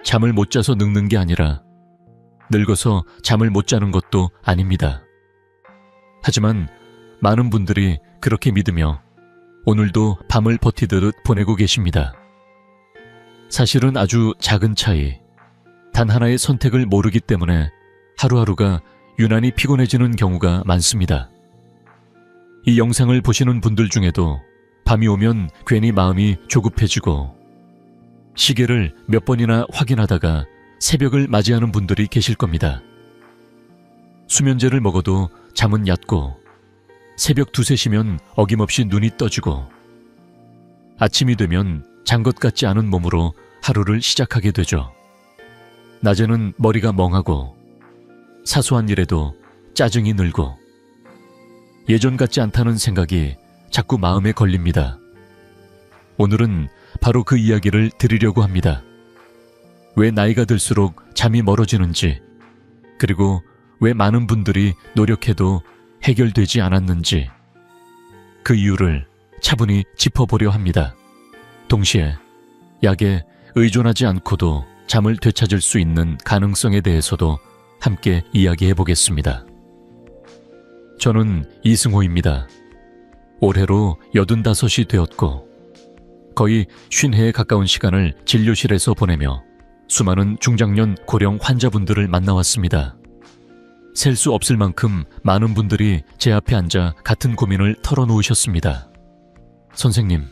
잠을 못 자서 늙는 게 아니라 늙어서 잠을 못 자는 것도 아닙니다. 하지만 많은 분들이 그렇게 믿으며 오늘도 밤을 버티듯 보내고 계십니다. 사실은 아주 작은 차이, 단 하나의 선택을 모르기 때문에 하루하루가 유난히 피곤해지는 경우가 많습니다. 이 영상을 보시는 분들 중에도 밤이 오면 괜히 마음이 조급해지고 시계를 몇 번이나 확인하다가 새벽을 맞이하는 분들이 계실 겁니다. 수면제를 먹어도 잠은 얕고 새벽 2, 3시면 어김없이 눈이 떠지고 아침이 되면 잔 것 같지 않은 몸으로 하루를 시작하게 되죠. 낮에는 머리가 멍하고 사소한 일에도 짜증이 늘고 예전 같지 않다는 생각이 자꾸 마음에 걸립니다. 오늘은 바로 그 이야기를 드리려고 합니다. 왜 나이가 들수록 잠이 멀어지는지, 그리고 왜 많은 분들이 노력해도 해결되지 않았는지 그 이유를 차분히 짚어보려 합니다. 동시에 약에 의존하지 않고도 잠을 되찾을 수 있는 가능성에 대해서도 함께 이야기해 보겠습니다. 저는 이승호입니다. 올해로 85이 되었고 거의 50해에 가까운 시간을 진료실에서 보내며 수많은 중장년 고령 환자분들을 만나왔습니다. 셀 수 없을 만큼 많은 분들이 제 앞에 앉아 같은 고민을 털어놓으셨습니다. 선생님,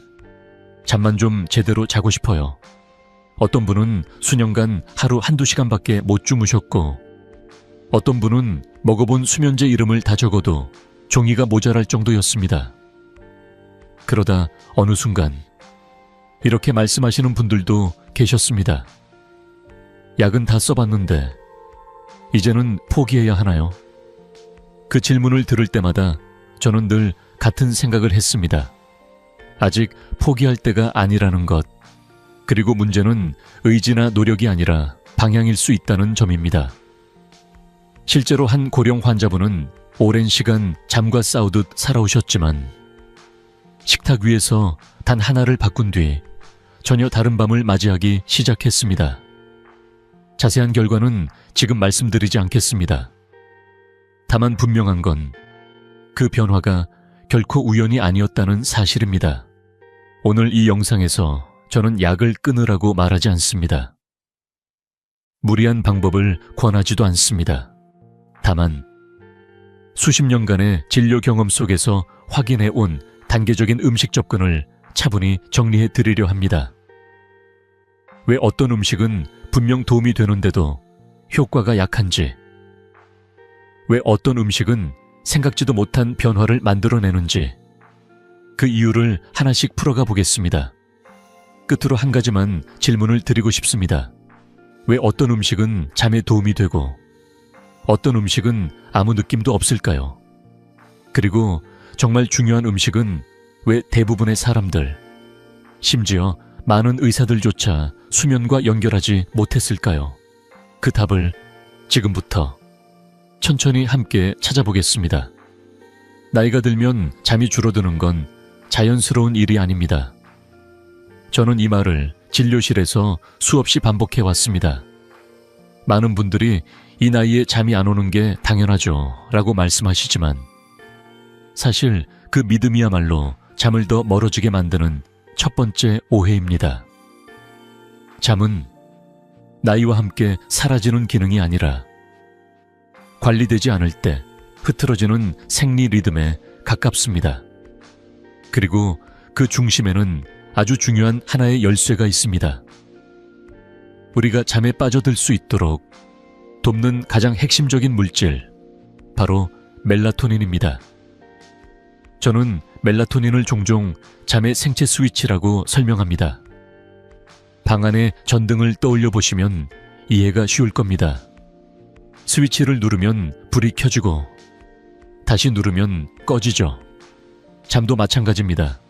잠만 좀 제대로 자고 싶어요. 어떤 분은 수년간 하루 1~2시간밖에 못 주무셨고 어떤 분은 먹어본 수면제 이름을 다 적어도 종이가 모자랄 정도였습니다. 그러다 어느 순간 이렇게 말씀하시는 분들도 계셨습니다. 약은 다 써봤는데 이제는 포기해야 하나요? 그 질문을 들을 때마다 저는 늘 같은 생각을 했습니다. 아직 포기할 때가 아니라는 것, 그리고 문제는 의지나 노력이 아니라 방향일 수 있다는 점입니다. 실제로 한 고령 환자분은 오랜 시간 잠과 싸우듯 살아오셨지만 식탁 위에서 단 하나를 바꾼 뒤 전혀 다른 밤을 맞이하기 시작했습니다. 자세한 결과는 지금 말씀드리지 않겠습니다. 다만 분명한 건 그 변화가 결코 우연이 아니었다는 사실입니다. 오늘 이 영상에서 저는 약을 끊으라고 말하지 않습니다. 무리한 방법을 권하지도 않습니다. 다만 수십 년간의 진료 경험 속에서 확인해 온 단계적인 음식 접근을 차분히 정리해 드리려 합니다. 왜 어떤 음식은 분명 도움이 되는데도 효과가 약한지, 왜 어떤 음식은 생각지도 못한 변화를 만들어내는지 그 이유를 하나씩 풀어가 보겠습니다. 끝으로 한 가지만 질문을 드리고 싶습니다. 왜 어떤 음식은 잠에 도움이 되고 어떤 음식은 아무 느낌도 없을까요? 그리고 정말 중요한 음식은 왜 대부분의 사람들, 심지어 많은 의사들조차 수면과 연결하지 못했을까요? 그 답을 지금부터 천천히 함께 찾아보겠습니다. 나이가 들면 잠이 줄어드는 건 자연스러운 일이 아닙니다. 저는 이 말을 진료실에서 수없이 반복해 왔습니다. 많은 분들이 이 나이에 잠이 안 오는 게 당연하죠 라고 말씀하시지만 사실 그 믿음이야말로 잠을 더 멀어지게 만드는 첫 번째 오해입니다. 잠은 나이와 함께 사라지는 기능이 아니라 관리되지 않을 때 흐트러지는 생리 리듬에 가깝습니다. 그리고 그 중심에는 아주 중요한 하나의 열쇠가 있습니다. 우리가 잠에 빠져들 수 있도록 돕는 가장 핵심적인 물질, 바로 멜라토닌입니다. 저는 멜라토닌을 종종 잠의 생체 스위치라고 설명합니다. 방 안의 전등을 떠올려 보시면 이해가 쉬울 겁니다. 스위치를 누르면 불이 켜지고 다시 누르면 꺼지죠. 잠도 마찬가지입니다.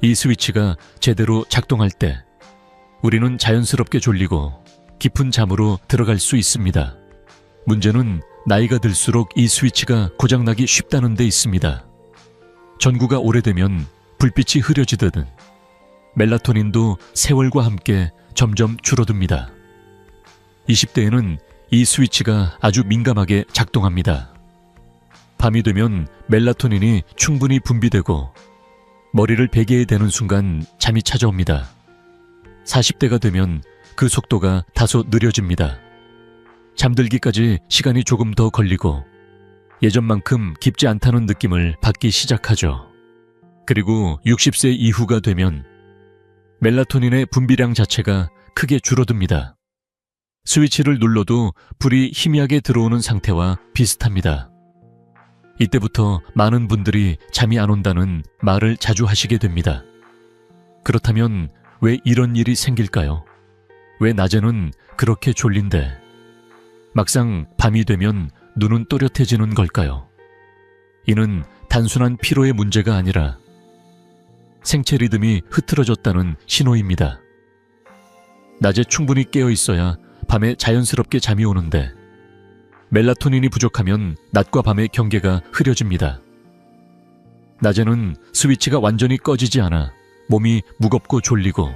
이 스위치가 제대로 작동할 때 우리는 자연스럽게 졸리고 깊은 잠으로 들어갈 수 있습니다. 문제는 나이가 들수록 이 스위치가 고장나기 쉽다는 데 있습니다. 전구가 오래되면 불빛이 흐려지듯 멜라토닌도 세월과 함께 점점 줄어듭니다. 20대에는 이 스위치가 아주 민감하게 작동합니다. 밤이 되면 멜라토닌이 충분히 분비되고 머리를 베개에 대는 순간 잠이 찾아옵니다. 40대가 되면 그 속도가 다소 느려집니다. 잠들기까지 시간이 조금 더 걸리고 예전만큼 깊지 않다는 느낌을 받기 시작하죠. 그리고 60세 이후가 되면 멜라토닌의 분비량 자체가 크게 줄어듭니다. 스위치를 눌러도 불이 희미하게 들어오는 상태와 비슷합니다. 이때부터 많은 분들이 잠이 안 온다는 말을 자주 하시게 됩니다. 그렇다면 왜 이런 일이 생길까요? 왜 낮에는 그렇게 졸린데 막상 밤이 되면 눈은 또렷해지는 걸까요? 이는 단순한 피로의 문제가 아니라 생체 리듬이 흐트러졌다는 신호입니다. 낮에 충분히 깨어 있어야 밤에 자연스럽게 잠이 오는데 멜라토닌이 부족하면 낮과 밤의 경계가 흐려집니다. 낮에는 스위치가 완전히 꺼지지 않아 몸이 무겁고 졸리고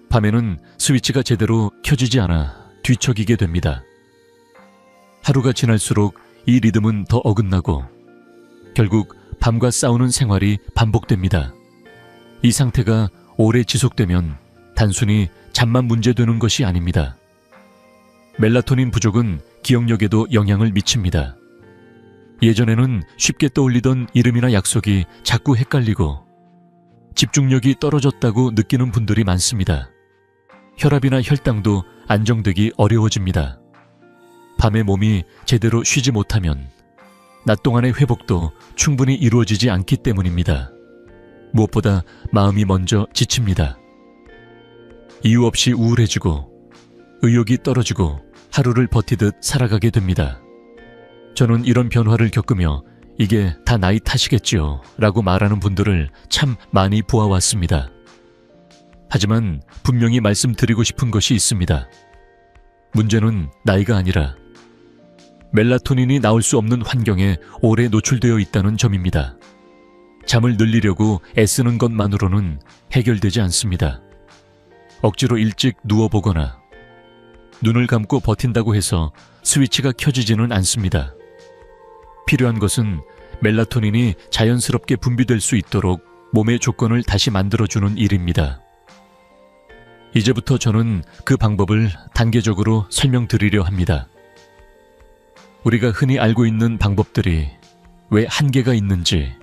밤에는 스위치가 제대로 켜지지 않아 뒤척이게 됩니다. 하루가 지날수록 이 리듬은 더 어긋나고 결국 밤과 싸우는 생활이 반복됩니다. 이 상태가 오래 지속되면 단순히 잠만 문제되는 것이 아닙니다. 멜라토닌 부족은 기억력에도 영향을 미칩니다. 예전에는 쉽게 떠올리던 이름이나 약속이 자꾸 헷갈리고 집중력이 떨어졌다고 느끼는 분들이 많습니다. 혈압이나 혈당도 안정되기 어려워집니다. 밤에 몸이 제대로 쉬지 못하면 낮 동안의 회복도 충분히 이루어지지 않기 때문입니다. 무엇보다 마음이 먼저 지칩니다. 이유 없이 우울해지고 의욕이 떨어지고 하루를 버티듯 살아가게 됩니다. 저는 이런 변화를 겪으며 이게 다 나이 탓이겠지요 라고 말하는 분들을 참 많이 보아왔습니다. 하지만 분명히 말씀드리고 싶은 것이 있습니다. 문제는 나이가 아니라 멜라토닌이 나올 수 없는 환경에 오래 노출되어 있다는 점입니다. 잠을 늘리려고 애쓰는 것만으로는 해결되지 않습니다. 억지로 일찍 누워보거나 눈을 감고 버틴다고 해서 스위치가 켜지지는 않습니다. 필요한 것은 멜라토닌이 자연스럽게 분비될 수 있도록 몸의 조건을 다시 만들어주는 일입니다. 이제부터 저는 그 방법을 단계적으로 설명드리려 합니다. 우리가 흔히 알고 있는 방법들이 왜 한계가 있는지,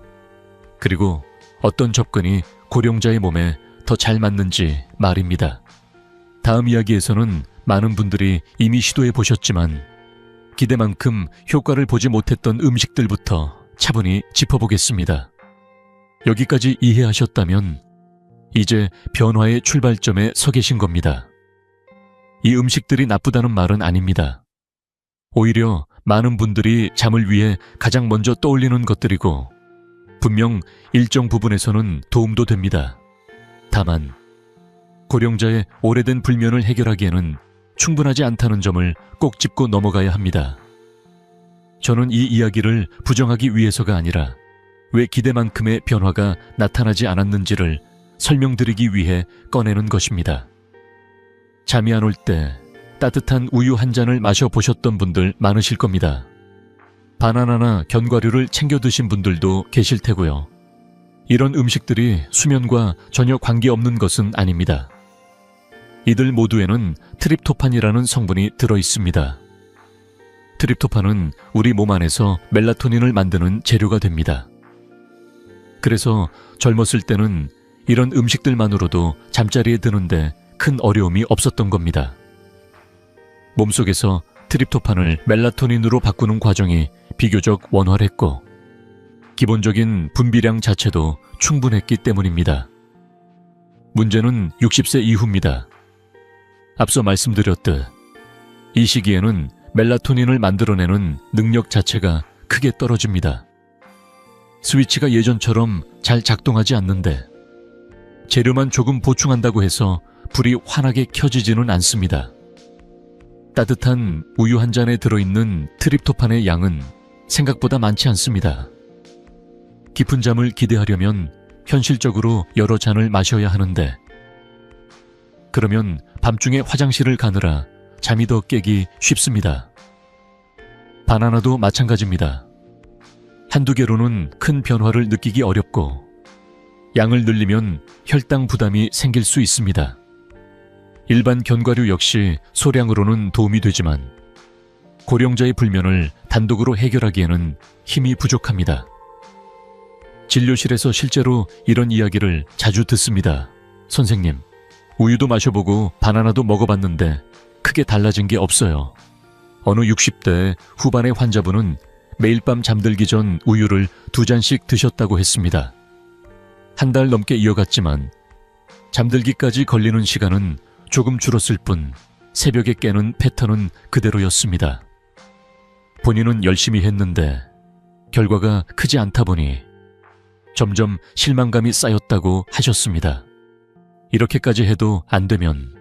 그리고 어떤 접근이 고령자의 몸에 더 잘 맞는지 말입니다. 다음 이야기에서는 많은 분들이 이미 시도해 보셨지만 기대만큼 효과를 보지 못했던 음식들부터 차분히 짚어보겠습니다. 여기까지 이해하셨다면 이제 변화의 출발점에 서 계신 겁니다. 이 음식들이 나쁘다는 말은 아닙니다. 오히려 많은 분들이 잠을 위해 가장 먼저 떠올리는 것들이고 분명 일정 부분에서는 도움도 됩니다. 다만 고령자의 오래된 불면을 해결하기에는 충분하지 않다는 점을 꼭 짚고 넘어가야 합니다. 저는 이 이야기를 부정하기 위해서가 아니라 왜 기대만큼의 변화가 나타나지 않았는지를 설명드리기 위해 꺼내는 것입니다. 잠이 안 올 때 따뜻한 우유 한 잔을 마셔보셨던 분들 많으실 겁니다. 바나나나 견과류를 챙겨 드신 분들도 계실 테고요. 이런 음식들이 수면과 전혀 관계없는 것은 아닙니다. 이들 모두에는 트립토판이라는 성분이 들어있습니다. 트립토판은 우리 몸 안에서 멜라토닌을 만드는 재료가 됩니다. 그래서 젊었을 때는 이런 음식들만으로도 잠자리에 드는데 큰 어려움이 없었던 겁니다. 몸속에서 트립토판을 멜라토닌으로 바꾸는 과정이 비교적 원활했고 기본적인 분비량 자체도 충분했기 때문입니다. 문제는 60세 이후입니다. 앞서 말씀드렸듯 이 시기에는 멜라토닌을 만들어내는 능력 자체가 크게 떨어집니다. 스위치가 예전처럼 잘 작동하지 않는데 재료만 조금 보충한다고 해서 불이 환하게 켜지지는 않습니다. 따뜻한 우유 한 잔에 들어있는 트립토판의 양은 생각보다 많지 않습니다. 깊은 잠을 기대하려면 현실적으로 여러 잔을 마셔야 하는데 그러면 밤중에 화장실을 가느라 잠이 더 깨기 쉽습니다. 바나나도 마찬가지입니다. 한두 개로는 큰 변화를 느끼기 어렵고 양을 늘리면 혈당 부담이 생길 수 있습니다. 일반 견과류 역시 소량으로는 도움이 되지만 고령자의 불면을 단독으로 해결하기에는 힘이 부족합니다. 진료실에서 실제로 이런 이야기를 자주 듣습니다. 선생님, 우유도 마셔보고 바나나도 먹어봤는데 크게 달라진 게 없어요. 어느 60대 후반의 환자분은 매일 밤 잠들기 전 우유를 2잔씩 드셨다고 했습니다. 한 달 넘게 이어갔지만 잠들기까지 걸리는 시간은 조금 줄었을 뿐 새벽에 깨는 패턴은 그대로였습니다. 본인은 열심히 했는데 결과가 크지 않다 보니 점점 실망감이 쌓였다고 하셨습니다. 이렇게까지 해도 안 되면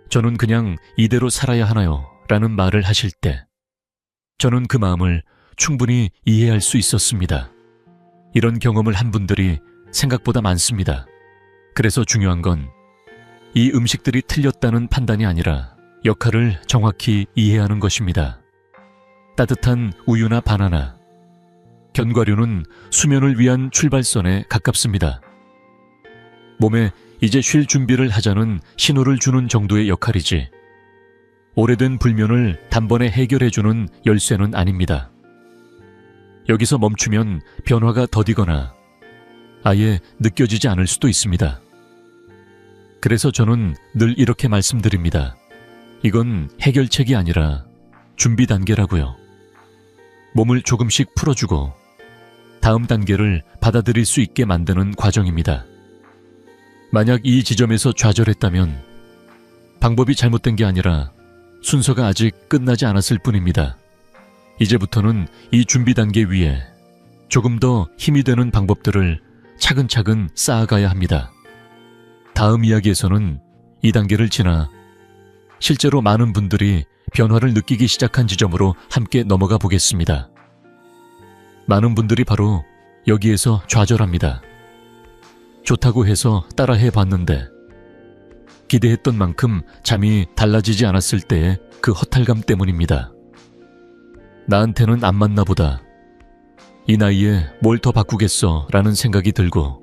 저는 그냥 이대로 살아야 하나요? 라는 말을 하실 때 저는 그 마음을 충분히 이해할 수 있었습니다. 이런 경험을 한 분들이 생각보다 많습니다. 그래서 중요한 건 이 음식들이 틀렸다는 판단이 아니라 역할을 정확히 이해하는 것입니다. 따뜻한 우유나 바나나, 견과류는 수면을 위한 출발선에 가깝습니다. 몸에 이제 쉴 준비를 하자는 신호를 주는 정도의 역할이지 오래된 불면을 단번에 해결해주는 열쇠는 아닙니다. 여기서 멈추면 변화가 더디거나 아예 느껴지지 않을 수도 있습니다. 그래서 저는 늘 이렇게 말씀드립니다. 이건 해결책이 아니라 준비 단계라고요. 몸을 조금씩 풀어주고 다음 단계를 받아들일 수 있게 만드는 과정입니다. 만약 이 지점에서 좌절했다면 방법이 잘못된 게 아니라 순서가 아직 끝나지 않았을 뿐입니다. 이제부터는 이 준비 단계 위에 조금 더 힘이 되는 방법들을 차근차근 쌓아가야 합니다. 다음 이야기에서는 이 단계를 지나 실제로 많은 분들이 변화를 느끼기 시작한 지점으로 함께 넘어가 보겠습니다. 많은 분들이 바로 여기에서 좌절합니다. 좋다고 해서 따라해 봤는데 기대했던 만큼 잠이 달라지지 않았을 때의 그 허탈감 때문입니다. 나한테는 안 맞나 보다. 이 나이에 뭘 더 바꾸겠어 라는 생각이 들고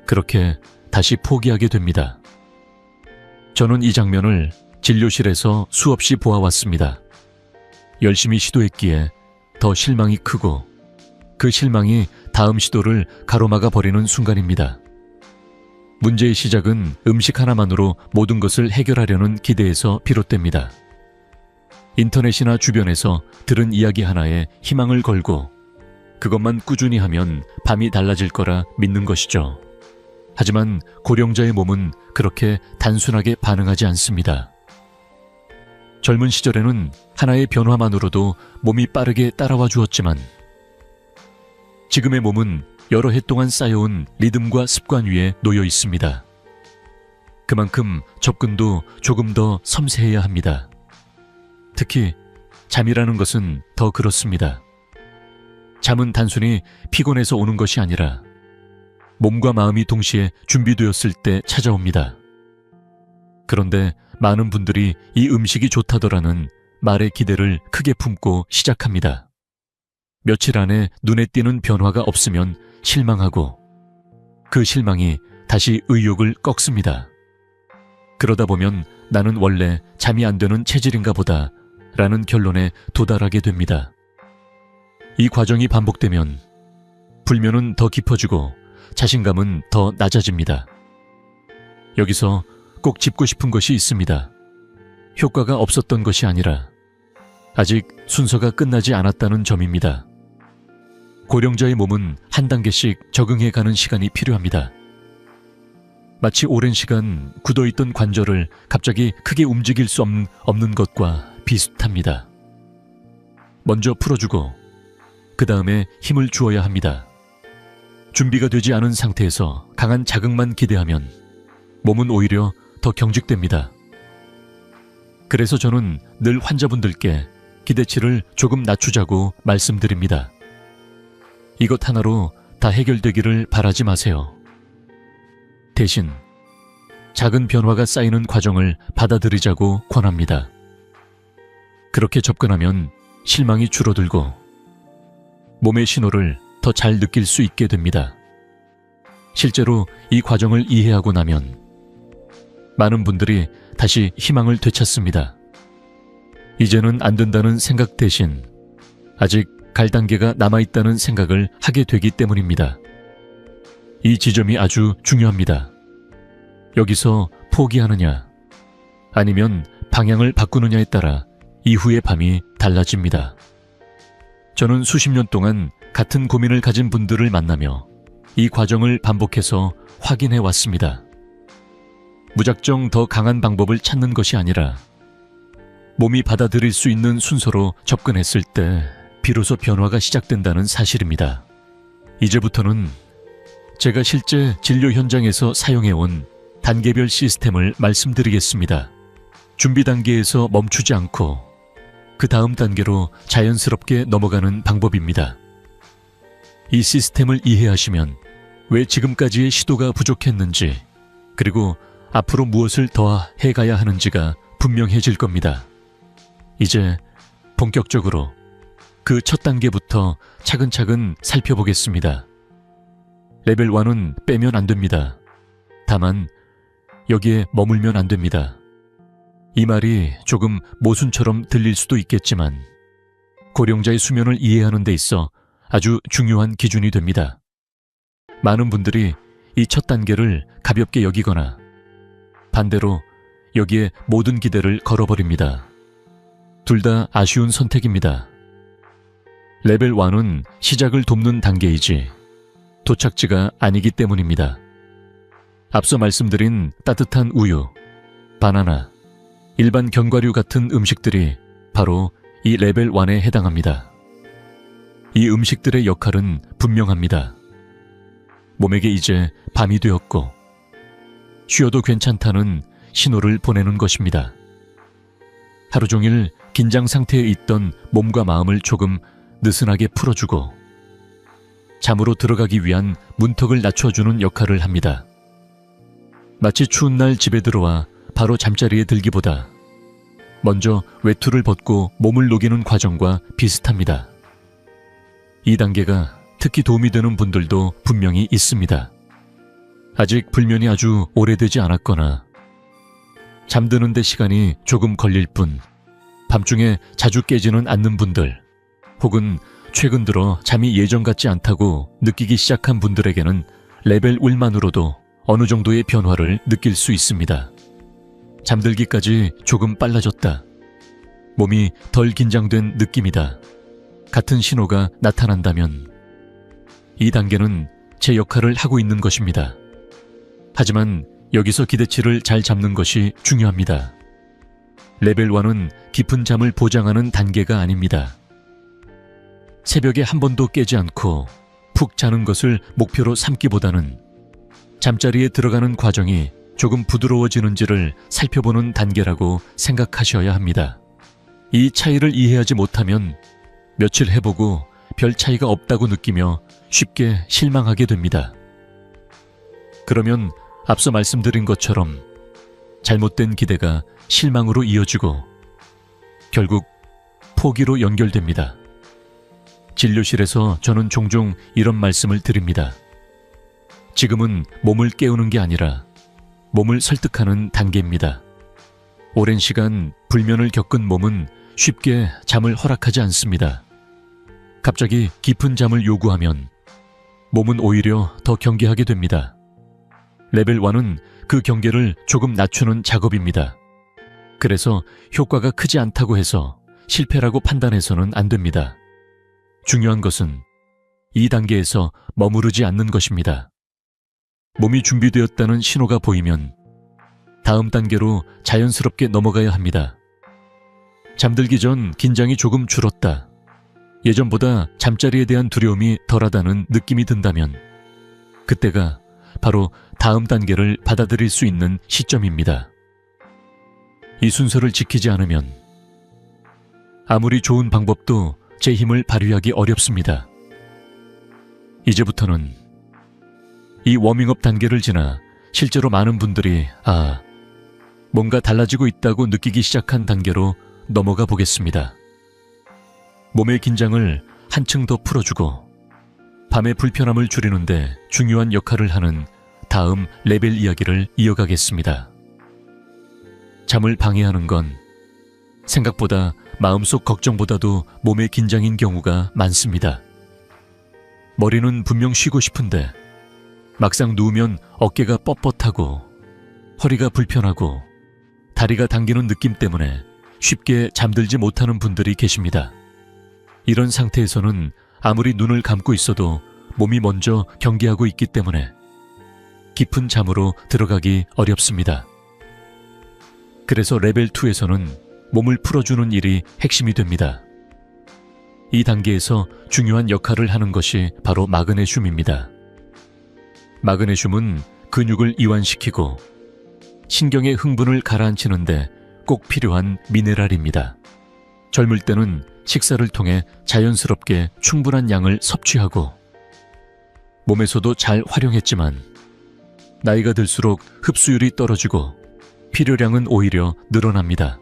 그렇게 다시 포기하게 됩니다. 저는 이 장면을 진료실에서 수없이 보아왔습니다. 열심히 시도했기에 더 실망이 크고 그 실망이 다음 시도를 가로막아 버리는 순간입니다. 문제의 시작은 음식 하나만으로 모든 것을 해결하려는 기대에서 비롯됩니다. 인터넷이나 주변에서 들은 이야기 하나에 희망을 걸고 그것만 꾸준히 하면 밤이 달라질 거라 믿는 것이죠. 하지만 고령자의 몸은 그렇게 단순하게 반응하지 않습니다. 젊은 시절에는 하나의 변화만으로도 몸이 빠르게 따라와 주었지만 지금의 몸은 여러 해 동안 쌓여온 리듬과 습관 위에 놓여 있습니다. 그만큼 접근도 조금 더 섬세해야 합니다. 특히 잠이라는 것은 더 그렇습니다. 잠은 단순히 피곤해서 오는 것이 아니라 몸과 마음이 동시에 준비되었을 때 찾아옵니다. 그런데 많은 분들이 이 음식이 좋다더라는 말의 기대를 크게 품고 시작합니다. 며칠 안에 눈에 띄는 변화가 없으면 실망하고 그 실망이 다시 의욕을 꺾습니다. 그러다 보면 나는 원래 잠이 안 되는 체질인가 보다 라는 결론에 도달하게 됩니다. 이 과정이 반복되면 불면은 더 깊어지고 자신감은 더 낮아집니다. 여기서 꼭 짚고 싶은 것이 있습니다. 효과가 없었던 것이 아니라 아직 순서가 끝나지 않았다는 점입니다. 고령자의 몸은 한 단계씩 적응해가는 시간이 필요합니다. 마치 오랜 시간 굳어있던 관절을 갑자기 크게 움직일 수 없는 것과 비슷합니다. 먼저 풀어주고 그 다음에 힘을 주어야 합니다. 준비가 되지 않은 상태에서 강한 자극만 기대하면 몸은 오히려 더 경직됩니다. 그래서 저는 늘 환자분들께 기대치를 조금 낮추자고 말씀드립니다. 이것 하나로 다 해결되기를 바라지 마세요. 대신 작은 변화가 쌓이는 과정을 받아들이자고 권합니다. 그렇게 접근하면 실망이 줄어들고 몸의 신호를 더 잘 느낄 수 있게 됩니다. 실제로 이 과정을 이해하고 나면 많은 분들이 다시 희망을 되찾습니다. 이제는 안 된다는 생각 대신 아직 갈 단계가 남아있다는 생각을 하게 되기 때문입니다. 이 지점이 아주 중요합니다. 여기서 포기하느냐 아니면 방향을 바꾸느냐에 따라 이후의 밤이 달라집니다. 저는 수십 년 동안 같은 고민을 가진 분들을 만나며 이 과정을 반복해서 확인해 왔습니다. 무작정 더 강한 방법을 찾는 것이 아니라 몸이 받아들일 수 있는 순서로 접근했을 때 비로소 변화가 시작된다는 사실입니다. 이제부터는 제가 실제 진료 현장에서 사용해온 단계별 시스템을 말씀드리겠습니다. 준비 단계에서 멈추지 않고 그 다음 단계로 자연스럽게 넘어가는 방법입니다. 이 시스템을 이해하시면 왜 지금까지의 시도가 부족했는지, 그리고 앞으로 무엇을 더 해가야 하는지가 분명해질 겁니다. 이제 본격적으로 그 첫 단계부터 차근차근 살펴보겠습니다. 레벨 1은 빼면 안 됩니다. 다만 여기에 머물면 안 됩니다. 이 말이 조금 모순처럼 들릴 수도 있겠지만 고령자의 수면을 이해하는 데 있어 아주 중요한 기준이 됩니다. 많은 분들이 이 첫 단계를 가볍게 여기거나 반대로 여기에 모든 기대를 걸어버립니다. 둘 다 아쉬운 선택입니다. 레벨 1은 시작을 돕는 단계이지 도착지가 아니기 때문입니다. 앞서 말씀드린 따뜻한 우유, 바나나, 일반 견과류 같은 음식들이 바로 이 레벨 1에 해당합니다. 이 음식들의 역할은 분명합니다. 몸에게 이제 밤이 되었고 쉬어도 괜찮다는 신호를 보내는 것입니다. 하루 종일 긴장 상태에 있던 몸과 마음을 조금 느슨하게 풀어주고 잠으로 들어가기 위한 문턱을 낮춰주는 역할을 합니다. 마치 추운 날 집에 들어와 바로 잠자리에 들기보다 먼저 외투를 벗고 몸을 녹이는 과정과 비슷합니다. 이 단계가 특히 도움이 되는 분들도 분명히 있습니다. 아직 불면이 아주 오래되지 않았거나 잠드는 데 시간이 조금 걸릴 뿐 밤중에 자주 깨지는 않는 분들, 혹은 최근 들어 잠이 예전 같지 않다고 느끼기 시작한 분들에게는 레벨 1만으로도 어느 정도의 변화를 느낄 수 있습니다. 잠들기까지 조금 빨라졌다. 몸이 덜 긴장된 느낌이다. 같은 신호가 나타난다면 이 단계는 제 역할을 하고 있는 것입니다. 하지만 여기서 기대치를 잘 잡는 것이 중요합니다. 레벨 1은 깊은 잠을 보장하는 단계가 아닙니다. 새벽에 한 번도 깨지 않고 푹 자는 것을 목표로 삼기보다는 잠자리에 들어가는 과정이 조금 부드러워지는지를 살펴보는 단계라고 생각하셔야 합니다. 이 차이를 이해하지 못하면 며칠 해보고 별 차이가 없다고 느끼며 쉽게 실망하게 됩니다. 그러면 앞서 말씀드린 것처럼 잘못된 기대가 실망으로 이어지고 결국 포기로 연결됩니다. 진료실에서 저는 종종 이런 말씀을 드립니다. 지금은 몸을 깨우는 게 아니라 몸을 설득하는 단계입니다. 오랜 시간 불면을 겪은 몸은 쉽게 잠을 허락하지 않습니다. 갑자기 깊은 잠을 요구하면 몸은 오히려 더 경계하게 됩니다. 레벨 1은 그 경계를 조금 낮추는 작업입니다. 그래서 효과가 크지 않다고 해서 실패라고 판단해서는 안 됩니다. 중요한 것은 이 단계에서 머무르지 않는 것입니다. 몸이 준비되었다는 신호가 보이면 다음 단계로 자연스럽게 넘어가야 합니다. 잠들기 전 긴장이 조금 줄었다. 예전보다 잠자리에 대한 두려움이 덜하다는 느낌이 든다면 그때가 바로 다음 단계를 받아들일 수 있는 시점입니다. 이 순서를 지키지 않으면 아무리 좋은 방법도 제 힘을 발휘하기 어렵습니다. 이제부터는 이 워밍업 단계를 지나 실제로 많은 분들이 뭔가 달라지고 있다고 느끼기 시작한 단계로 넘어가 보겠습니다. 몸의 긴장을 한층 더 풀어주고 밤의 불편함을 줄이는데 중요한 역할을 하는 다음 레벨 이야기를 이어가겠습니다. 잠을 방해하는 건 생각보다 마음속 걱정보다도 몸의 긴장인 경우가 많습니다. 머리는 분명 쉬고 싶은데 막상 누우면 어깨가 뻣뻣하고 허리가 불편하고 다리가 당기는 느낌 때문에 쉽게 잠들지 못하는 분들이 계십니다. 이런 상태에서는 아무리 눈을 감고 있어도 몸이 먼저 경계하고 있기 때문에 깊은 잠으로 들어가기 어렵습니다. 그래서 레벨 2에서는 몸을 풀어주는 일이 핵심이 됩니다. 이 단계에서 중요한 역할을 하는 것이 바로 마그네슘입니다. 마그네슘은 근육을 이완시키고 신경의 흥분을 가라앉히는데 꼭 필요한 미네랄입니다. 젊을 때는 식사를 통해 자연스럽게 충분한 양을 섭취하고 몸에서도 잘 활용했지만 나이가 들수록 흡수율이 떨어지고 필요량은 오히려 늘어납니다.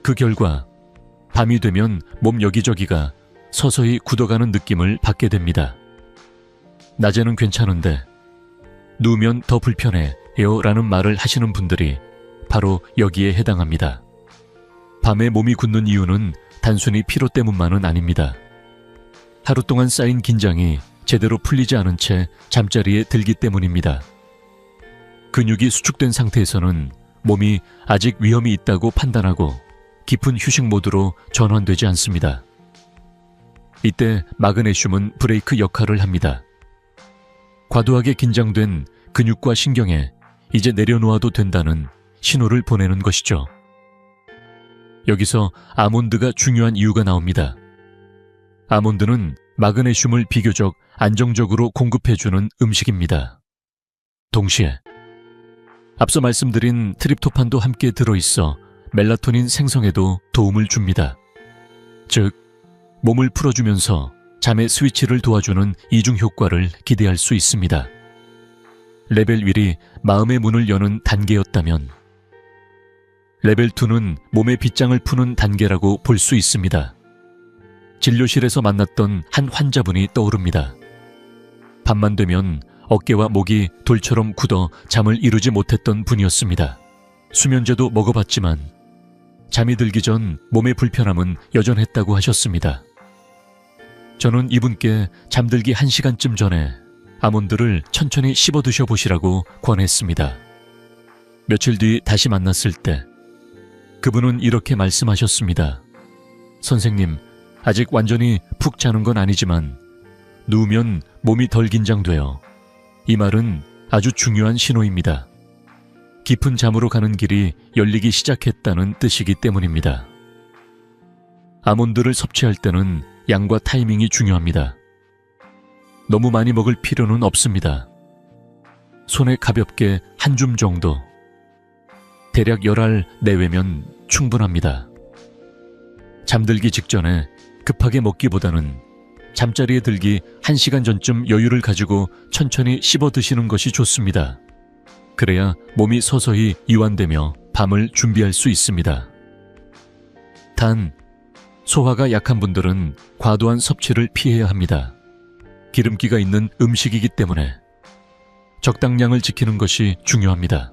그 결과 밤이 되면 몸 여기저기가 서서히 굳어가는 느낌을 받게 됩니다. 낮에는 괜찮은데 누우면 더 불편해요 라는 말을 하시는 분들이 바로 여기에 해당합니다. 밤에 몸이 굳는 이유는 단순히 피로 때문만은 아닙니다. 하루 동안 쌓인 긴장이 제대로 풀리지 않은 채 잠자리에 들기 때문입니다. 근육이 수축된 상태에서는 몸이 아직 위험이 있다고 판단하고 깊은 휴식 모드로 전환되지 않습니다. 이때 마그네슘은 브레이크 역할을 합니다. 과도하게 긴장된 근육과 신경에 이제 내려놓아도 된다는 신호를 보내는 것이죠. 여기서 아몬드가 중요한 이유가 나옵니다. 아몬드는 마그네슘을 비교적 안정적으로 공급해주는 음식입니다. 동시에 앞서 말씀드린 트립토판도 함께 들어있어 멜라토닌 생성에도 도움을 줍니다. 즉, 몸을 풀어주면서 잠의 스위치를 도와주는 이중 효과를 기대할 수 있습니다. 레벨 1이 마음의 문을 여는 단계였다면 레벨 2는 몸의 빗장을 푸는 단계라고 볼 수 있습니다. 진료실에서 만났던 한 환자분이 떠오릅니다. 밤만 되면 어깨와 목이 돌처럼 굳어 잠을 이루지 못했던 분이었습니다. 수면제도 먹어봤지만 잠이 들기 전 몸의 불편함은 여전했다고 하셨습니다. 저는 이분께 잠들기 1시간쯤 전에 아몬드를 천천히 씹어 드셔보시라고 권했습니다. 며칠 뒤 다시 만났을 때 그분은 이렇게 말씀하셨습니다. 선생님, 아직 완전히 푹 자는 건 아니지만 누우면 몸이 덜 긴장돼요. 이 말은 아주 중요한 신호입니다. 깊은 잠으로 가는 길이 열리기 시작했다는 뜻이기 때문입니다. 아몬드를 섭취할 때는 양과 타이밍이 중요합니다. 너무 많이 먹을 필요는 없습니다. 손에 가볍게 한 줌 정도, 대략 10알 내외면 충분합니다. 잠들기 직전에 급하게 먹기보다는 잠자리에 들기 1시간 전쯤 여유를 가지고 천천히 씹어 드시는 것이 좋습니다. 그래야 몸이 서서히 이완되며 밤을 준비할 수 있습니다. 단, 소화가 약한 분들은 과도한 섭취를 피해야 합니다. 기름기가 있는 음식이기 때문에 적당량을 지키는 것이 중요합니다.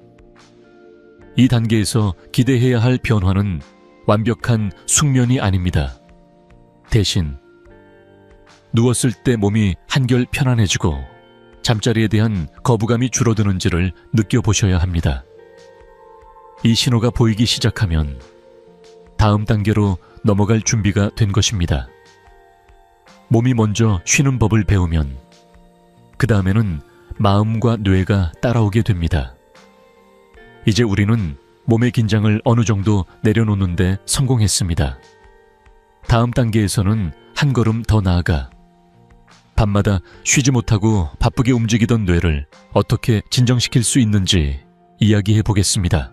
이 단계에서 기대해야 할 변화는 완벽한 숙면이 아닙니다. 대신 누웠을 때 몸이 한결 편안해지고 잠자리에 대한 거부감이 줄어드는지를 느껴보셔야 합니다. 이 신호가 보이기 시작하면 다음 단계로 넘어갈 준비가 된 것입니다. 몸이 먼저 쉬는 법을 배우면 그 다음에는 마음과 뇌가 따라오게 됩니다. 이제 우리는 몸의 긴장을 어느 정도 내려놓는데 성공했습니다. 다음 단계에서는 한 걸음 더 나아가 밤마다 쉬지 못하고 바쁘게 움직이던 뇌를 어떻게 진정시킬 수 있는지 이야기해 보겠습니다.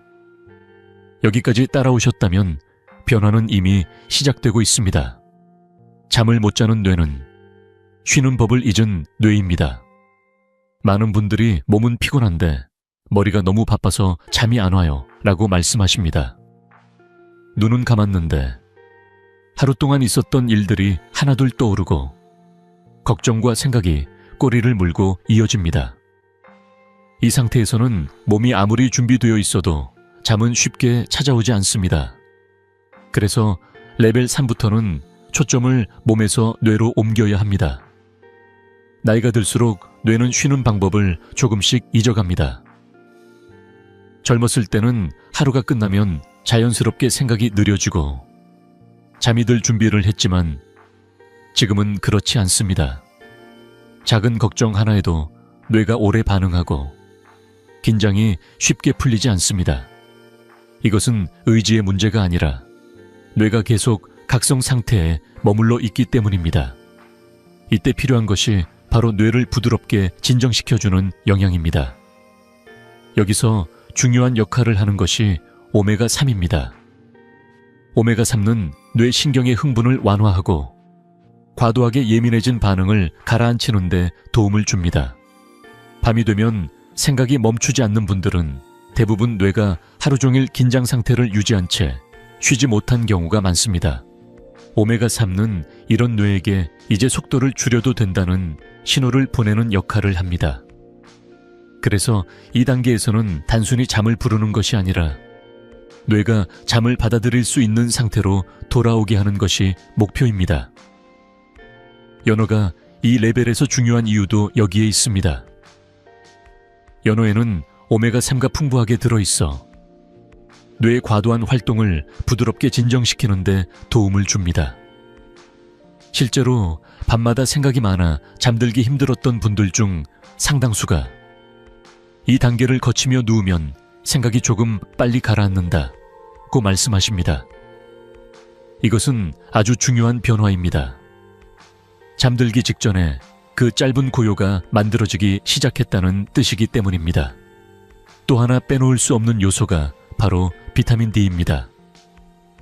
여기까지 따라오셨다면 변화는 이미 시작되고 있습니다. 잠을 못 자는 뇌는 쉬는 법을 잊은 뇌입니다. 많은 분들이 몸은 피곤한데 머리가 너무 바빠서 잠이 안 와요 라고 말씀하십니다. 눈은 감았는데 하루 동안 있었던 일들이 하나둘 떠오르고 걱정과 생각이 꼬리를 물고 이어집니다. 이 상태에서는 몸이 아무리 준비되어 있어도 잠은 쉽게 찾아오지 않습니다. 그래서 레벨 3부터는 초점을 몸에서 뇌로 옮겨야 합니다. 나이가 들수록 뇌는 쉬는 방법을 조금씩 잊어갑니다. 젊었을 때는 하루가 끝나면 자연스럽게 생각이 느려지고 잠이 들 준비를 했지만 지금은 그렇지 않습니다. 작은 걱정 하나에도 뇌가 오래 반응하고 긴장이 쉽게 풀리지 않습니다. 이것은 의지의 문제가 아니라 뇌가 계속 각성 상태에 머물러 있기 때문입니다. 이때 필요한 것이 바로 뇌를 부드럽게 진정시켜주는 영양입니다. 여기서 중요한 역할을 하는 것이 오메가3입니다. 오메가3는 뇌 신경의 흥분을 완화하고 과도하게 예민해진 반응을 가라앉히는 데 도움을 줍니다. 밤이 되면 생각이 멈추지 않는 분들은 대부분 뇌가 하루 종일 긴장 상태를 유지한 채 쉬지 못한 경우가 많습니다. 오메가3는 이런 뇌에게 이제 속도를 줄여도 된다는 신호를 보내는 역할을 합니다. 그래서 이 단계에서는 단순히 잠을 부르는 것이 아니라 뇌가 잠을 받아들일 수 있는 상태로 돌아오게 하는 것이 목표입니다. 연어가 이 레벨에서 중요한 이유도 여기에 있습니다. 연어에는 오메가3가 풍부하게 들어있어 뇌의 과도한 활동을 부드럽게 진정시키는 데 도움을 줍니다. 실제로 밤마다 생각이 많아 잠들기 힘들었던 분들 중 상당수가 이 단계를 거치며 누우면 생각이 조금 빨리 가라앉는다고 말씀하십니다. 이것은 아주 중요한 변화입니다. 잠들기 직전에 그 짧은 고요가 만들어지기 시작했다는 뜻이기 때문입니다. 또 하나 빼놓을 수 없는 요소가 바로 비타민 D입니다.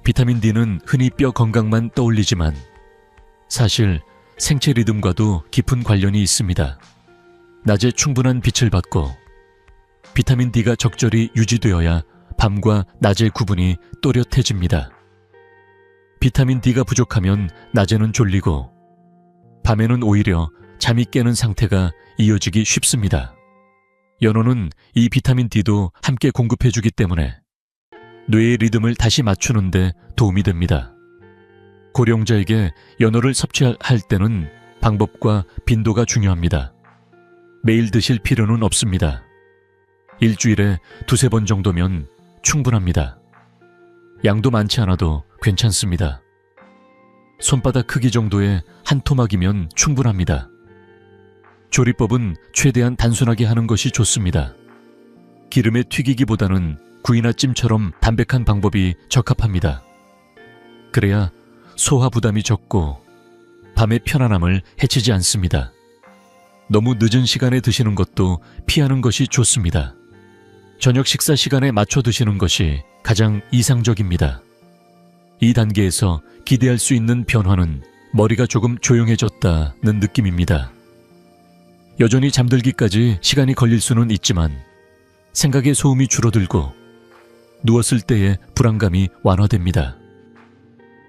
비타민 D는 흔히 뼈 건강만 떠올리지만 사실 생체 리듬과도 깊은 관련이 있습니다. 낮에 충분한 빛을 받고 비타민 D가 적절히 유지되어야 밤과 낮의 구분이 또렷해집니다. 비타민 D가 부족하면 낮에는 졸리고 밤에는 오히려 잠이 깨는 상태가 이어지기 쉽습니다. 연어는 이 비타민 D도 함께 공급해주기 때문에 뇌의 리듬을 다시 맞추는 데 도움이 됩니다. 고령자에게 연어를 섭취할 때는 방법과 빈도가 중요합니다. 매일 드실 필요는 없습니다. 일주일에 2-3번 정도면 충분합니다. 양도 많지 않아도 괜찮습니다. 손바닥 크기 정도의 한 토막이면 충분합니다. 조리법은 최대한 단순하게 하는 것이 좋습니다. 기름에 튀기기보다는 구이나 찜처럼 담백한 방법이 적합합니다. 그래야 소화 부담이 적고 밤의 편안함을 해치지 않습니다. 너무 늦은 시간에 드시는 것도 피하는 것이 좋습니다. 저녁 식사 시간에 맞춰 드시는 것이 가장 이상적입니다. 이 단계에서 기대할 수 있는 변화는 머리가 조금 조용해졌다는 느낌입니다. 여전히 잠들기까지 시간이 걸릴 수는 있지만 생각의 소음이 줄어들고 누웠을 때의 불안감이 완화됩니다.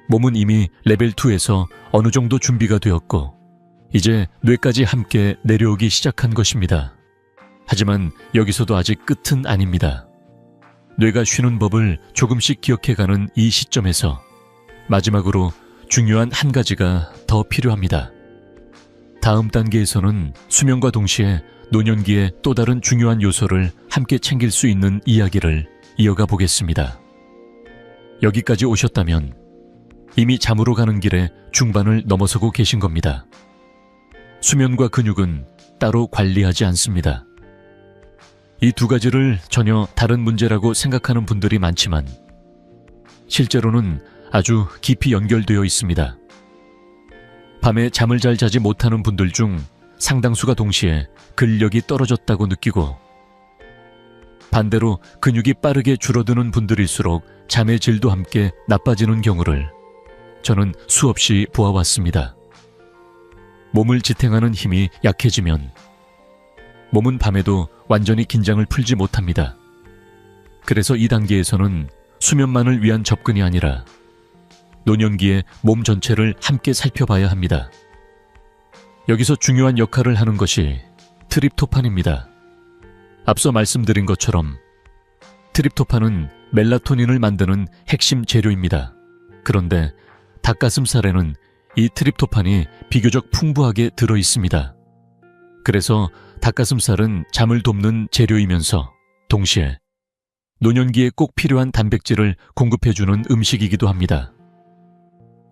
몸은 이미 레벨 2에서 어느 정도 준비가 되었고 이제 뇌까지 함께 내려오기 시작한 것입니다. 하지만 여기서도 아직 끝은 아닙니다. 뇌가 쉬는 법을 조금씩 기억해가는 이 시점에서 마지막으로 중요한 한 가지가 더 필요합니다. 다음 단계에서는 수면과 동시에 노년기의 또 다른 중요한 요소를 함께 챙길 수 있는 이야기를 이어가 보겠습니다. 여기까지 오셨다면 이미 잠으로 가는 길에 중반을 넘어서고 계신 겁니다. 수면과 근육은 따로 관리하지 않습니다. 이 두 가지를 전혀 다른 문제라고 생각하는 분들이 많지만 실제로는 아주 깊이 연결되어 있습니다. 밤에 잠을 잘 자지 못하는 분들 중 상당수가 동시에 근력이 떨어졌다고 느끼고 반대로 근육이 빠르게 줄어드는 분들일수록 잠의 질도 함께 나빠지는 경우를 저는 수없이 보아왔습니다. 몸을 지탱하는 힘이 약해지면 몸은 밤에도 완전히 긴장을 풀지 못합니다. 그래서 이 단계에서는 수면만을 위한 접근이 아니라 노년기의 몸 전체를 함께 살펴봐야 합니다. 여기서 중요한 역할을 하는 것이 트립토판입니다. 앞서 말씀드린 것처럼 트립토판은 멜라토닌을 만드는 핵심 재료입니다. 그런데 닭가슴살에는 이 트립토판이 비교적 풍부하게 들어 있습니다. 그래서 닭가슴살은 잠을 돕는 재료이면서 동시에 노년기에 꼭 필요한 단백질을 공급해주는 음식이기도 합니다.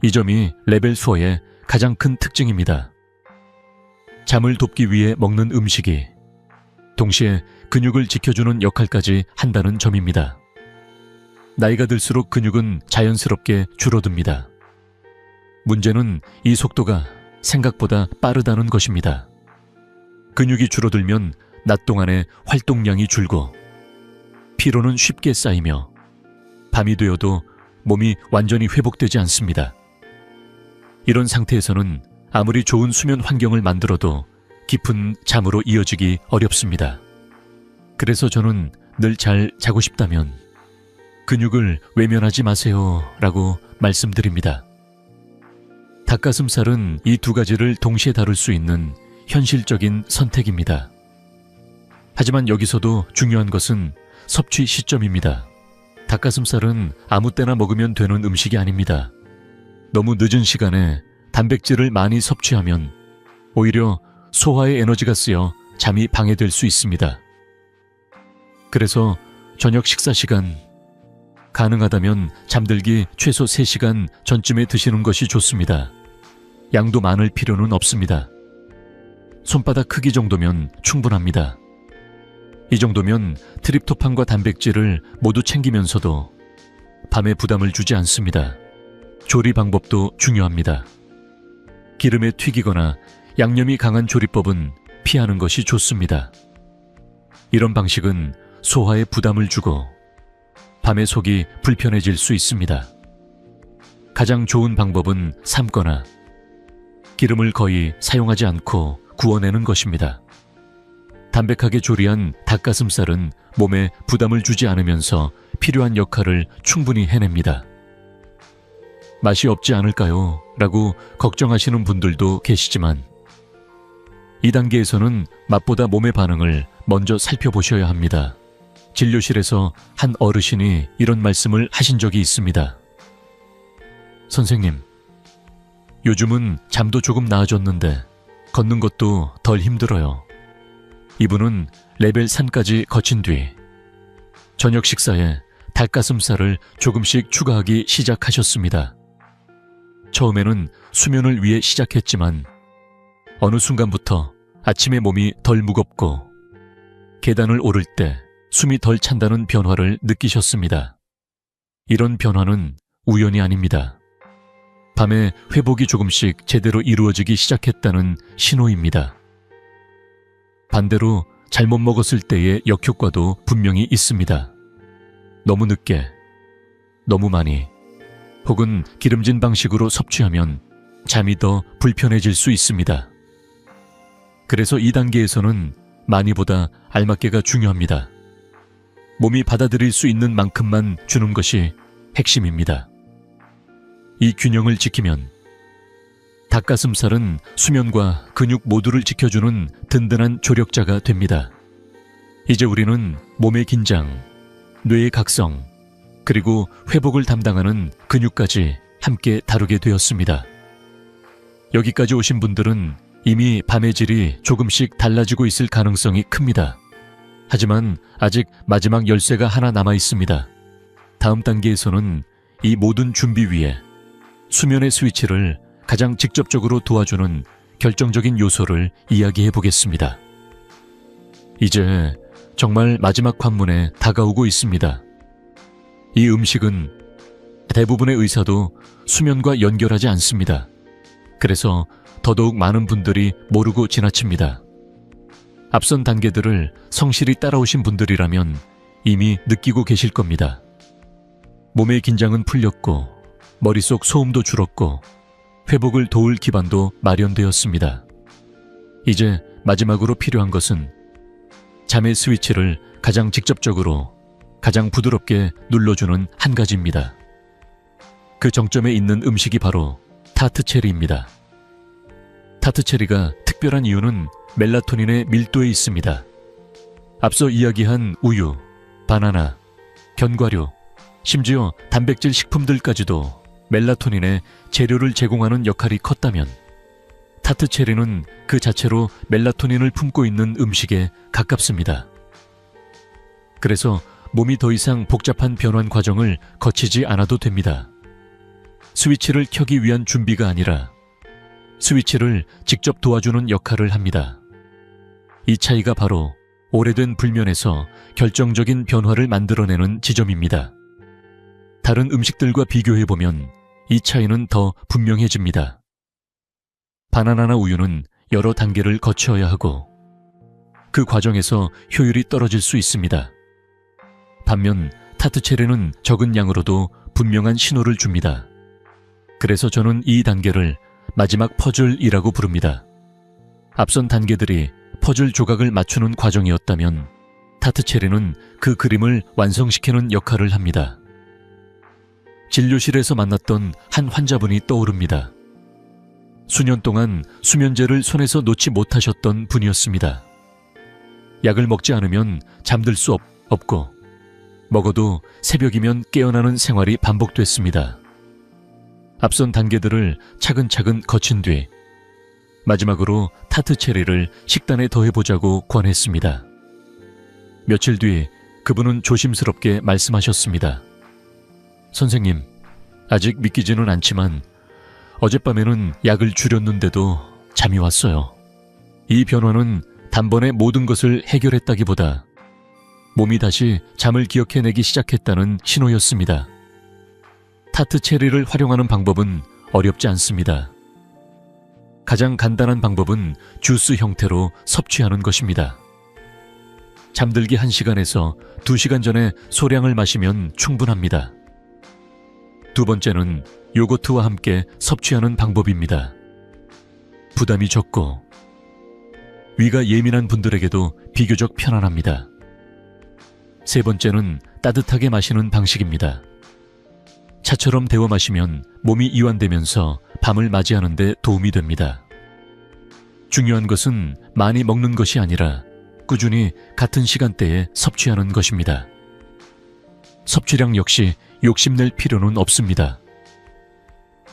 이 점이 레벨 4의 가장 큰 특징입니다. 잠을 돕기 위해 먹는 음식이 동시에 근육을 지켜주는 역할까지 한다는 점입니다. 나이가 들수록 근육은 자연스럽게 줄어듭니다. 문제는 이 속도가 생각보다 빠르다는 것입니다. 근육이 줄어들면 낮 동안의 활동량이 줄고 피로는 쉽게 쌓이며 밤이 되어도 몸이 완전히 회복되지 않습니다. 이런 상태에서는 아무리 좋은 수면 환경을 만들어도 깊은 잠으로 이어지기 어렵습니다. 그래서 저는 늘 잘 자고 싶다면 근육을 외면하지 마세요 라고 말씀드립니다. 닭가슴살은 이 두 가지를 동시에 다룰 수 있는 현실적인 선택입니다. 하지만 여기서도 중요한 것은 섭취 시점입니다. 닭가슴살은 아무 때나 먹으면 되는 음식이 아닙니다. 너무 늦은 시간에 단백질을 많이 섭취하면 오히려 소화에 에너지가 쓰여 잠이 방해될 수 있습니다. 그래서 저녁 식사 시간, 가능하다면 잠들기 최소 3시간 전쯤에 드시는 것이 좋습니다. 양도 많을 필요는 없습니다. 손바닥 크기 정도면 충분합니다. 이 정도면 트립토판과 단백질을 모두 챙기면서도 밤에 부담을 주지 않습니다. 조리 방법도 중요합니다. 기름에 튀기거나 양념이 강한 조리법은 피하는 것이 좋습니다. 이런 방식은 소화에 부담을 주고 밤에 속이 불편해질 수 있습니다. 가장 좋은 방법은 삶거나 기름을 거의 사용하지 않고 구워내는 것입니다. 담백하게 조리한 닭가슴살은 몸에 부담을 주지 않으면서 필요한 역할을 충분히 해냅니다. 맛이 없지 않을까요? 라고 걱정하시는 분들도 계시지만 이 단계에서는 맛보다 몸의 반응을 먼저 살펴보셔야 합니다. 진료실에서 한 어르신이 이런 말씀을 하신 적이 있습니다. 선생님, 요즘은 잠도 조금 나아졌는데 걷는 것도 덜 힘들어요. 이분은 레벨 3까지 거친 뒤 저녁 식사에 닭가슴살을 조금씩 추가하기 시작하셨습니다. 처음에는 수면을 위해 시작했지만 어느 순간부터 아침에 몸이 덜 무겁고 계단을 오를 때 숨이 덜 찬다는 변화를 느끼셨습니다. 이런 변화는 우연이 아닙니다. 밤에 회복이 조금씩 제대로 이루어지기 시작했다는 신호입니다. 반대로 잘못 먹었을 때의 역효과도 분명히 있습니다. 너무 늦게, 너무 많이, 혹은 기름진 방식으로 섭취하면 잠이 더 불편해질 수 있습니다. 그래서 이 단계에서는 많이보다 알맞게가 중요합니다. 몸이 받아들일 수 있는 만큼만 주는 것이 핵심입니다. 이 균형을 지키면 닭가슴살은 수면과 근육 모두를 지켜주는 든든한 조력자가 됩니다. 이제 우리는 몸의 긴장, 뇌의 각성, 그리고 회복을 담당하는 근육까지 함께 다루게 되었습니다. 여기까지 오신 분들은 이미 밤의 질이 조금씩 달라지고 있을 가능성이 큽니다. 하지만 아직 마지막 열쇠가 하나 남아 있습니다. 다음 단계에서는 이 모든 준비 위에 수면의 스위치를 가장 직접적으로 도와주는 결정적인 요소를 이야기해 보겠습니다. 이제 정말 마지막 관문에 다가오고 있습니다. 이 음식은 대부분의 의사도 수면과 연결하지 않습니다. 그래서 더더욱 많은 분들이 모르고 지나칩니다. 앞선 단계들을 성실히 따라오신 분들이라면 이미 느끼고 계실 겁니다. 몸의 긴장은 풀렸고 머릿속 소음도 줄었고 회복을 도울 기반도 마련되었습니다. 이제 마지막으로 필요한 것은 잠의 스위치를 가장 직접적으로 가장 부드럽게 눌러주는 한 가지입니다. 그 정점에 있는 음식이 바로 타트체리입니다. 타트체리가 특별한 이유는 멜라토닌의 밀도에 있습니다. 앞서 이야기한 우유, 바나나, 견과류, 심지어 단백질 식품들까지도 멜라토닌의 재료를 제공하는 역할이 컸다면 타트체리는 그 자체로 멜라토닌을 품고 있는 음식에 가깝습니다. 그래서 몸이 더 이상 복잡한 변환 과정을 거치지 않아도 됩니다. 스위치를 켜기 위한 준비가 아니라 스위치를 직접 도와주는 역할을 합니다. 이 차이가 바로 오래된 불면에서 결정적인 변화를 만들어내는 지점입니다. 다른 음식들과 비교해보면 이 차이는 더 분명해집니다. 바나나나 우유는 여러 단계를 거쳐야 하고 그 과정에서 효율이 떨어질 수 있습니다. 반면 타트체리는 적은 양으로도 분명한 신호를 줍니다. 그래서 저는 이 단계를 마지막 퍼즐이라고 부릅니다. 앞선 단계들이 퍼즐 조각을 맞추는 과정이었다면 타트체리는 그 그림을 완성시키는 역할을 합니다. 진료실에서 만났던 한 환자분이 떠오릅니다. 수년 동안 수면제를 손에서 놓지 못하셨던 분이었습니다. 약을 먹지 않으면 잠들 수 없고 먹어도 새벽이면 깨어나는 생활이 반복됐습니다. 앞선 단계들을 차근차근 거친 뒤 마지막으로 타트체리를 식단에 더해보자고 권했습니다. 며칠 뒤 그분은 조심스럽게 말씀하셨습니다. 선생님, 아직 믿기지는 않지만 어젯밤에는 약을 줄였는데도 잠이 왔어요. 이 변화는 단번에 모든 것을 해결했다기보다 몸이 다시 잠을 기억해내기 시작했다는 신호였습니다. 타트체리를 활용하는 방법은 어렵지 않습니다. 가장 간단한 방법은 주스 형태로 섭취하는 것입니다. 잠들기 1시간에서 2시간 전에 소량을 마시면 충분합니다. 두 번째는 요거트와 함께 섭취하는 방법입니다. 부담이 적고 위가 예민한 분들에게도 비교적 편안합니다. 세 번째는 따뜻하게 마시는 방식입니다. 차처럼 데워 마시면 몸이 이완되면서 밤을 맞이하는 데 도움이 됩니다. 중요한 것은 많이 먹는 것이 아니라 꾸준히 같은 시간대에 섭취하는 것입니다. 섭취량 역시 욕심낼 필요는 없습니다.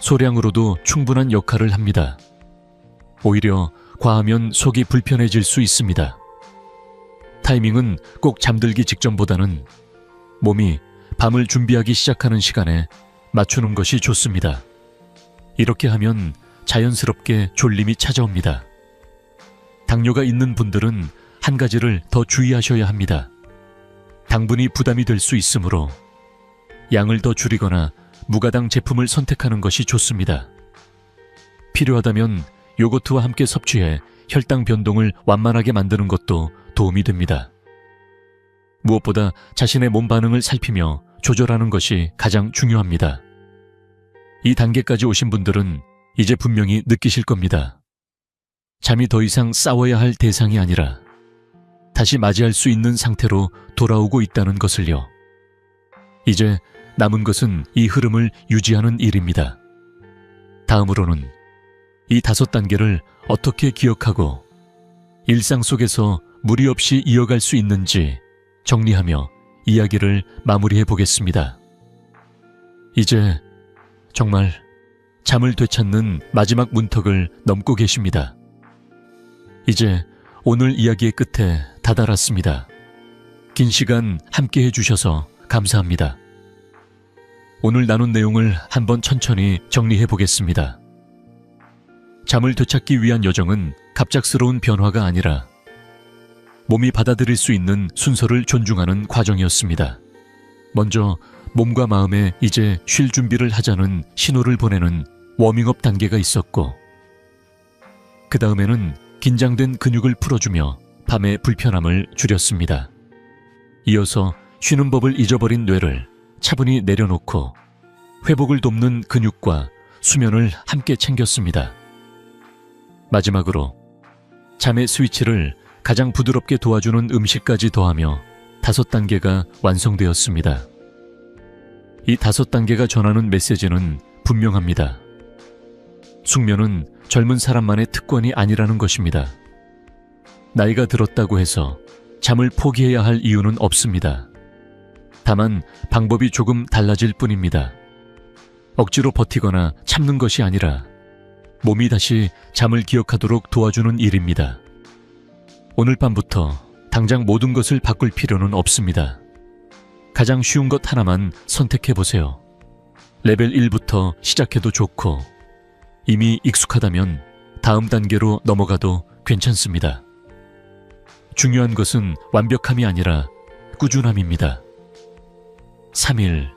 소량으로도 충분한 역할을 합니다. 오히려 과하면 속이 불편해질 수 있습니다. 타이밍은 꼭 잠들기 직전보다는 몸이 밤을 준비하기 시작하는 시간에 맞추는 것이 좋습니다. 이렇게 하면 자연스럽게 졸림이 찾아옵니다. 당뇨가 있는 분들은 한 가지를 더 주의하셔야 합니다. 당분이 부담이 될 수 있으므로 양을 더 줄이거나 무가당 제품을 선택하는 것이 좋습니다. 필요하다면 요거트와 함께 섭취해 혈당 변동을 완만하게 만드는 것도 도움이 됩니다. 무엇보다 자신의 몸 반응을 살피며 조절하는 것이 가장 중요합니다. 이 단계까지 오신 분들은 이제 분명히 느끼실 겁니다. 잠이 더 이상 싸워야 할 대상이 아니라 다시 맞이할 수 있는 상태로 돌아오고 있다는 것을요. 이제 남은 것은 이 흐름을 유지하는 일입니다. 다음으로는 이 5단계를 어떻게 기억하고 일상 속에서 무리 없이 이어갈 수 있는지 정리하며 이야기를 마무리해 보겠습니다. 이제 정말 잠을 되찾는 마지막 문턱을 넘고 계십니다. 이제 오늘 이야기의 끝에 다다랐습니다. 긴 시간 함께 해주셔서 감사합니다. 오늘 나눈 내용을 한번 천천히 정리해 보겠습니다. 잠을 되찾기 위한 여정은 갑작스러운 변화가 아니라 몸이 받아들일 수 있는 순서를 존중하는 과정이었습니다. 먼저 몸과 마음에 이제 쉴 준비를 하자는 신호를 보내는 워밍업 단계가 있었고, 그 다음에는 긴장된 근육을 풀어주며 밤의 불편함을 줄였습니다. 이어서 쉬는 법을 잊어버린 뇌를 차분히 내려놓고 회복을 돕는 근육과 수면을 함께 챙겼습니다. 마지막으로 잠의 스위치를 가장 부드럽게 도와주는 음식까지 더하며 5단계가 완성되었습니다. 이 5단계가 전하는 메시지는 분명합니다. 숙면은 젊은 사람만의 특권이 아니라는 것입니다. 나이가 들었다고 해서 잠을 포기해야 할 이유는 없습니다. 다만 방법이 조금 달라질 뿐입니다. 억지로 버티거나 참는 것이 아니라 몸이 다시 잠을 기억하도록 도와주는 일입니다. 오늘 밤부터 당장 모든 것을 바꿀 필요는 없습니다. 가장 쉬운 것 하나만 선택해보세요. 레벨 1부터 시작해도 좋고 이미 익숙하다면 다음 단계로 넘어가도 괜찮습니다. 중요한 것은 완벽함이 아니라 꾸준함입니다. 3일,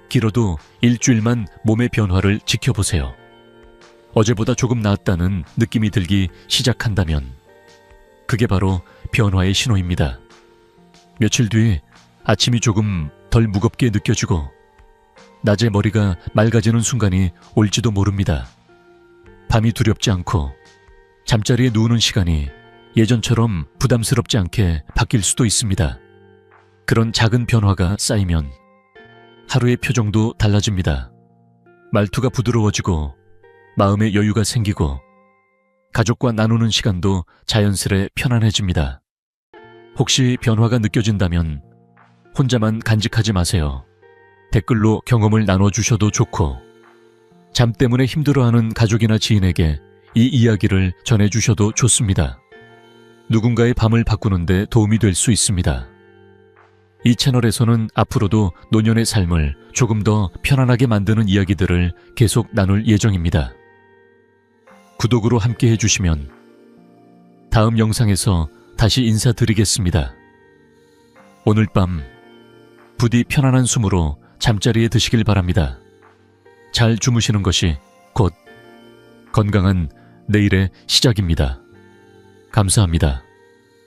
길어도 일주일만 몸의 변화를 지켜보세요. 어제보다 조금 나았다는 느낌이 들기 시작한다면 그게 바로 변화의 신호입니다. 며칠 뒤 아침이 조금 덜 무겁게 느껴지고 낮에 머리가 맑아지는 순간이 올지도 모릅니다. 밤이 두렵지 않고 잠자리에 누우는 시간이 예전처럼 부담스럽지 않게 바뀔 수도 있습니다. 그런 작은 변화가 쌓이면 하루의 표정도 달라집니다. 말투가 부드러워지고 마음의 여유가 생기고 가족과 나누는 시간도 자연스레 편안해집니다. 혹시 변화가 느껴진다면 혼자만 간직하지 마세요. 댓글로 경험을 나눠주셔도 좋고 잠 때문에 힘들어하는 가족이나 지인에게 이 이야기를 전해주셔도 좋습니다. 누군가의 밤을 바꾸는데 도움이 될 수 있습니다. 이 채널에서는 앞으로도 노년의 삶을 조금 더 편안하게 만드는 이야기들을 계속 나눌 예정입니다. 구독으로 함께 해주시면 다음 영상에서 다시 인사드리겠습니다. 오늘 밤 부디 편안한 숨으로 잠자리에 드시길 바랍니다. 잘 주무시는 것이 곧 건강한 내일의 시작입니다. 감사합니다.